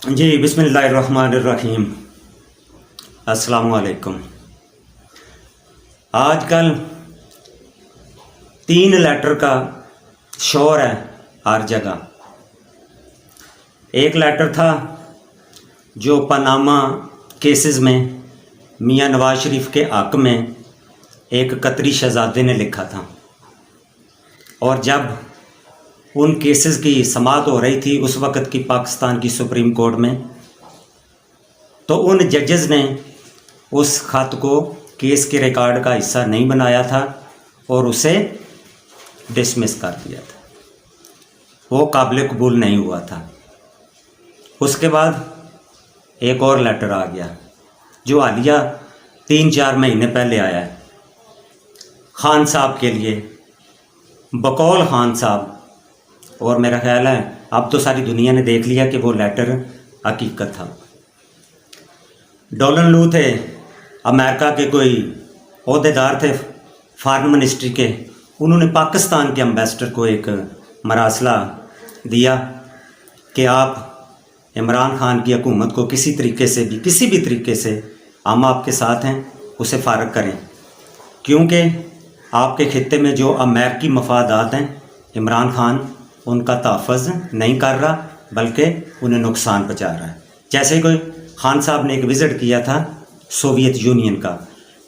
جی بسم اللہ الرحمن الرحیم۔ السلام علیکم۔ آج کل 3 لیٹر کا شور ہے ہر جگہ۔ ایک لیٹر تھا جو پاناما کیسز میں میاں نواز شریف کے حق میں ایک قطری شہزادے نے لکھا تھا، اور جب ان کیسز کی سماعت ہو رہی تھی اس وقت کی پاکستان کی سپریم کورٹ میں، تو ان ججز نے اس خط کو کیس کے ریکارڈ کا حصہ نہیں بنایا تھا اور اسے ڈسمس کر دیا تھا۔ وہ قابل قبول نہیں ہوا تھا۔ اس کے بعد ایک اور لیٹر آ گیا جو حالیہ 3-4 مہینے پہلے آیا ہے، خان صاحب کے لیے، بقول خان صاحب، اور میرا خیال ہے اب تو ساری دنیا نے دیکھ لیا کہ وہ لیٹر حقیقت تھا۔ ڈولن لو تھے، امریکہ کے کوئی عہدے دار تھے فارن منسٹری کے، انہوں نے پاکستان کے امبیسڈر کو ایک مراسلہ دیا کہ آپ عمران خان کی حکومت کو کسی بھی طریقے سے، ہم آپ کے ساتھ ہیں، اسے فارغ کریں، کیونکہ آپ کے خطے میں جو امریکی مفادات ہیں عمران خان ان کا تحفظ نہیں کر رہا بلکہ انہیں نقصان پہنچا رہا ہے۔ جیسے کوئی خان صاحب نے ایک وزٹ کیا تھا سوویت یونین کا،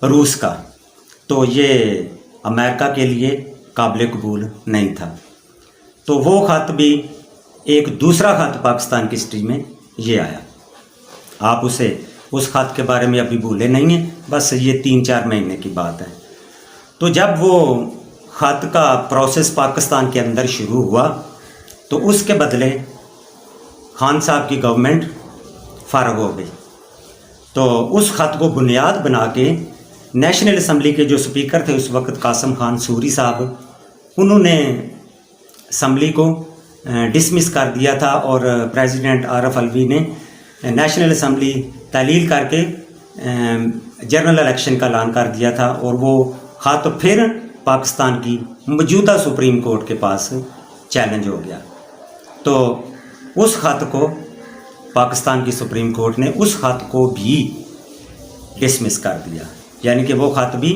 روس کا، تو یہ امریکہ کے لیے قابل قبول نہیں تھا۔ تو وہ خط بھی، ایک دوسرا خط پاکستان کی ہسٹری میں یہ آیا، آپ اس خط کے بارے میں ابھی بھولے نہیں ہیں، بس یہ 3-4 مہینے کی بات ہے۔ تو جب وہ خط کا پروسیس پاکستان کے اندر شروع ہوا تو اس کے بدلے خان صاحب کی گورنمنٹ فارغ ہو گئی۔ تو اس خط کو بنیاد بنا کے نیشنل اسمبلی کے جو سپیکر تھے اس وقت، قاسم خان سوری صاحب، انہوں نے اسمبلی کو ڈسمس کر دیا تھا، اور پریزیڈنٹ عارف الوی نے نیشنل اسمبلی تعلیل کر کے جنرل الیکشن کا اعلان کر دیا تھا، اور وہ خط پھر پاکستان کی موجودہ سپریم کورٹ کے پاس چیلنج ہو گیا۔ تو اس خط کو پاکستان کی سپریم کورٹ نے اس خط کو بھی ڈسمس کر دیا، یعنی کہ وہ خط بھی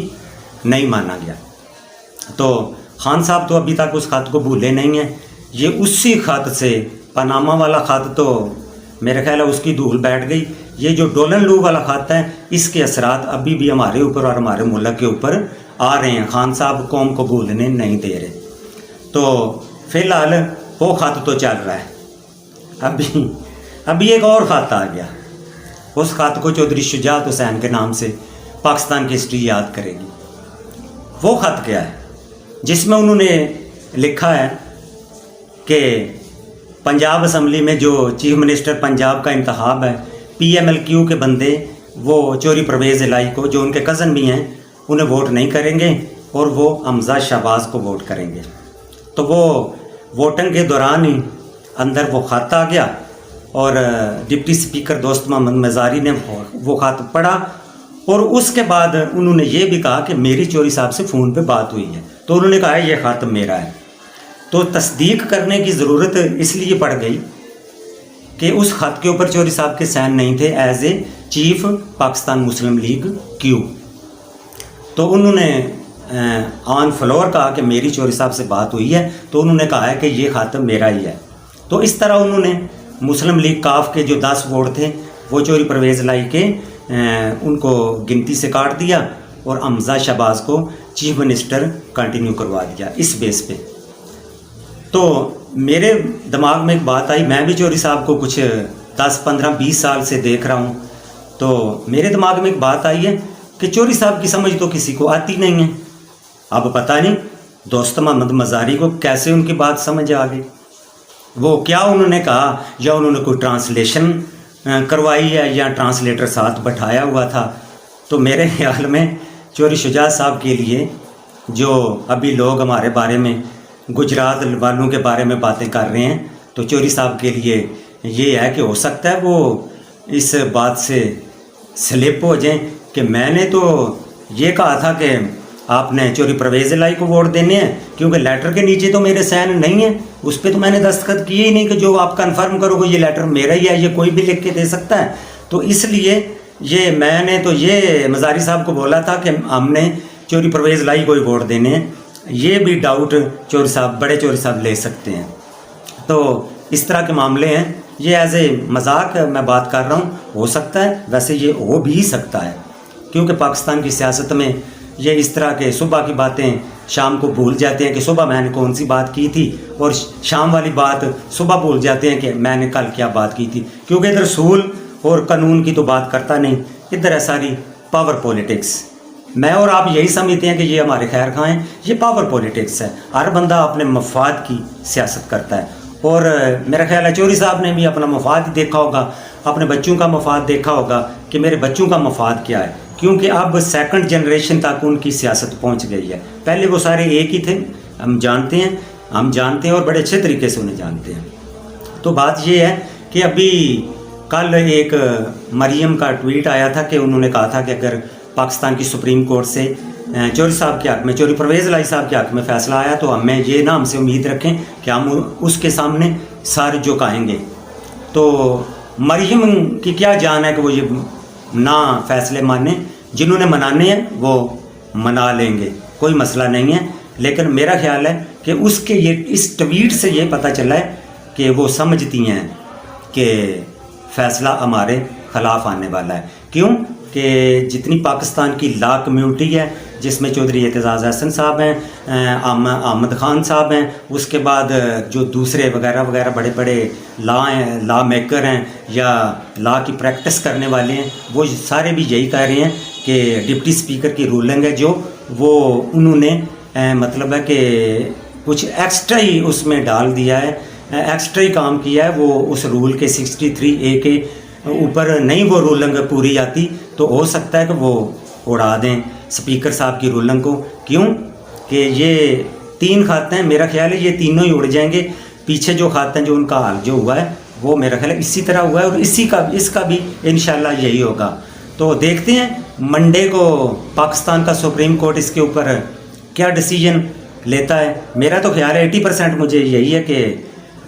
نہیں مانا گیا۔ تو خان صاحب تو ابھی تک اس خط کو بھولے نہیں ہیں۔ یہ اسی خط سے، پاناما والا خط تو میرے خیال ہے اس کی دھول بیٹھ گئی، یہ جو ڈولن لو والا خط ہے اس کے اثرات ابھی بھی ہمارے اوپر اور ہمارے ملک کے اوپر آ رہے ہیں۔ خان صاحب قوم کو بھولنے نہیں دے رہے۔ تو فی الحال وہ خط تو چل رہا ہے۔ ابھی ایک اور خط آ گیا، اس خط کو چودھری شجاعت حسین کے نام سے پاکستان کی ہسٹری یاد کرے گی۔ وہ خط کیا ہے؟ جس میں انہوں نے لکھا ہے کہ پنجاب اسمبلی میں جو چیف منسٹر پنجاب کا انتخاب ہے، PMLQ کے بندے وہ چوری پرویز الہی کو، جو ان کے کزن بھی ہیں، انہیں ووٹ نہیں کریں گے، اور وہ حمزہ شہباز کو ووٹ کریں گے۔ تو وہ ووٹنگ کے دوران ہی اندر وہ خط آ گیا، اور ڈپٹی اسپیکر دوست محمد مزاری نے وہ خط پڑھا، اور اس کے بعد انہوں نے یہ بھی کہا کہ میری چوری صاحب سے فون پہ بات ہوئی ہے۔ تو انہوں نے کہا یہ خط میرا ہے۔ تو تصدیق کرنے کی ضرورت اس لیے پڑ گئی کہ اس خط کے اوپر چوری صاحب کے سائن نہیں تھے as a chief Pakistan Muslim League Q. تو انہوں نے آن فلور کہا کہ میری چوری صاحب سے بات ہوئی ہے، تو انہوں نے کہا ہے کہ یہ خط میرا ہی ہے۔ تو اس طرح انہوں نے مسلم لیگ کاف کے جو 10 ووٹ تھے وہ چوری پرویز الہی کے ان کو گنتی سے کاٹ دیا، اور حمزہ شہباز کو چیف منسٹر کنٹینیو کروا دیا اس بیس پہ۔ تو میرے دماغ میں ایک بات آئی، میں بھی چوری صاحب کو کچھ 10-15-20 سال سے دیکھ رہا ہوں، تو میرے دماغ میں ایک بات آئی ہے کہ چوری صاحب کی سمجھ تو کسی کو آتی نہیں ہے۔ اب پتہ نہیں دوست محمد مزاری کو کیسے ان کی بات سمجھ آ گئی، وہ کیا انہوں نے کہا، یا انہوں نے کوئی ٹرانسلیشن کروائی ہے، یا ٹرانسلیٹر ساتھ بٹھایا ہوا تھا۔ تو میرے خیال میں چوری شجاعت صاحب کے لیے، جو ابھی لوگ ہمارے بارے میں، گجرات والوں کے بارے میں باتیں کر رہے ہیں، تو چوری صاحب کے لیے یہ ہے کہ ہو سکتا ہے وہ اس بات سے سلپ ہو جائیں کہ میں نے تو یہ کہا تھا کہ آپ نے چوری پرویز الہی کو ووٹ دینے ہیں، کیونکہ لیٹر کے نیچے تو میرے سائن نہیں ہے، اس پہ تو میں نے دستخط کیے ہی نہیں کہ جو آپ کنفرم کرو گے یہ لیٹر میرا ہی ہے، یہ کوئی بھی لکھ کے دے سکتا ہے۔ تو اس لیے یہ میں نے تو یہ مزاری صاحب کو بولا تھا کہ ہم نے چوری پرویز الہی کو ہی ووٹ دینے ہیں، یہ بھی ڈاؤٹ چوری صاحب بڑے چوری صاحب لے سکتے ہیں۔ تو اس طرح کے معاملے ہیں، یہ ایز اے مذاق میں بات کر رہا ہوں، ہو سکتا ہے، ویسے یہ ہو بھی سکتا ہے، کیونکہ پاکستان کی سیاست میں یہ اس طرح کے صبح کی باتیں شام کو بھول جاتے ہیں کہ صبح میں نے کون سی بات کی تھی، اور شام والی بات صبح بھول جاتے ہیں کہ میں نے کل کیا بات کی تھی، کیونکہ ادھر اصول اور قانون کی تو بات کرتا نہیں، ادھر ہے ساری پاور پولیٹکس۔ میں اور آپ یہی سمجھتے ہیں کہ یہ ہمارے خیر خواہ ہیں، یہ پاور پولیٹکس ہے، ہر بندہ اپنے مفاد کی سیاست کرتا ہے، اور میرا خیال ہے چوری صاحب نے بھی اپنا مفاد ہی دیکھا ہوگا، اپنے بچوں کا مفاد دیکھا ہوگا کہ میرے بچوں کا مفاد کیا ہے، کیونکہ اب سیکنڈ جنریشن تک ان کی سیاست پہنچ گئی ہے، پہلے وہ سارے ایک ہی تھے، ہم جانتے ہیں اور بڑے اچھے طریقے سے انہیں جانتے ہیں۔ تو بات یہ ہے کہ ابھی کل ایک مریم کا ٹویٹ آیا تھا کہ انہوں نے کہا تھا کہ اگر پاکستان کی سپریم کورٹ سے چوری صاحب کے حق میں، چوری پرویز الہی صاحب کے حق میں فیصلہ آیا تو ہمیں یہ نہ ہم سے امید رکھیں کہ ہم اس کے سامنے سارے جھکائیں گے۔ تو مریم کی کیا جان ہے کہ وہ یہ نہ فیصلے مانیں، جنہوں نے منانے ہیں وہ منا لیں گے، کوئی مسئلہ نہیں ہے، لیکن میرا خیال ہے کہ اس ٹویٹ سے یہ پتہ چلا ہے کہ وہ سمجھتی ہیں کہ فیصلہ ہمارے خلاف آنے والا ہے۔ کیوں کہ جتنی پاکستان کی لا کمیونٹی ہے، جس میں چودھری اعتزاز احسن صاحب ہیں، احمد خان صاحب ہیں، اس کے بعد جو دوسرے وغیرہ وغیرہ بڑے بڑے لا میکر ہیں یا لا کی پریکٹس کرنے والے ہیں، وہ سارے بھی یہی کہہ رہے ہیں کہ ڈپٹی اسپیکر کی رولنگ ہے جو وہ انہوں نے مطلب ہے کہ کچھ ایکسٹرا ہی اس میں ڈال دیا ہے، ایکسٹرا ہی کام کیا ہے، وہ اس رول کے 63A کے اوپر نہیں وہ رولنگ پوری آتی، تو ہو سکتا ہے کہ وہ اڑا دیں اسپیکر صاحب کی رولنگ کو۔ کیوں کہ یہ 3 خاتے ہیں، میرا خیال ہے یہ تینوں ہی اڑ جائیں گے، پیچھے جو خاتے ہیں جو ان کا حال جو ہوا ہے وہ میرا خیال ہے اسی طرح ہوا ہے، اور اس کا بھی انشاءاللہ یہی ہوگا۔ تو دیکھتے ہیں منڈے کو پاکستان کا سپریم کورٹ اس کے اوپر کیا ڈیسیجن لیتا ہے۔ میرا تو خیال ہے 80% مجھے یہی ہے کہ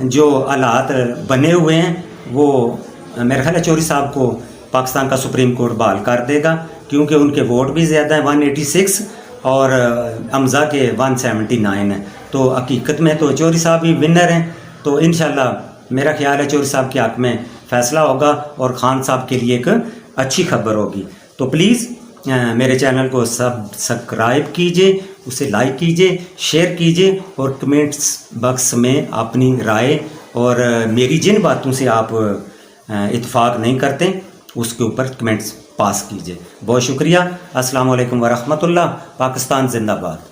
جو حالات بنے ہوئے ہیں وہ میرا خیال ہے چوری صاحب کو پاکستان کا سپریم کورٹ بحال کر دے گا، کیونکہ ان کے ووٹ بھی زیادہ ہیں 186 اور حمزہ کے 179 ہیں، تو حقیقت میں تو چوری صاحب ہی ونر ہیں۔ تو انشاءاللہ میرا خیال ہے چوری صاحب کے حق میں فیصلہ ہوگا اور خان صاحب کے لیے ایک اچھی خبر ہوگی۔ تو پلیز میرے چینل کو سبسکرائب کیجئے، اسے لائک کیجئے، شیئر کیجئے، اور کمنٹس باکس میں اپنی رائے اور میری جن باتوں سے آپ اتفاق نہیں کرتے اس کے اوپر کمنٹس پاس کیجئے۔ بہت شکریہ۔ السلام علیکم ورحمۃ اللہ۔ پاکستان زندہ باد۔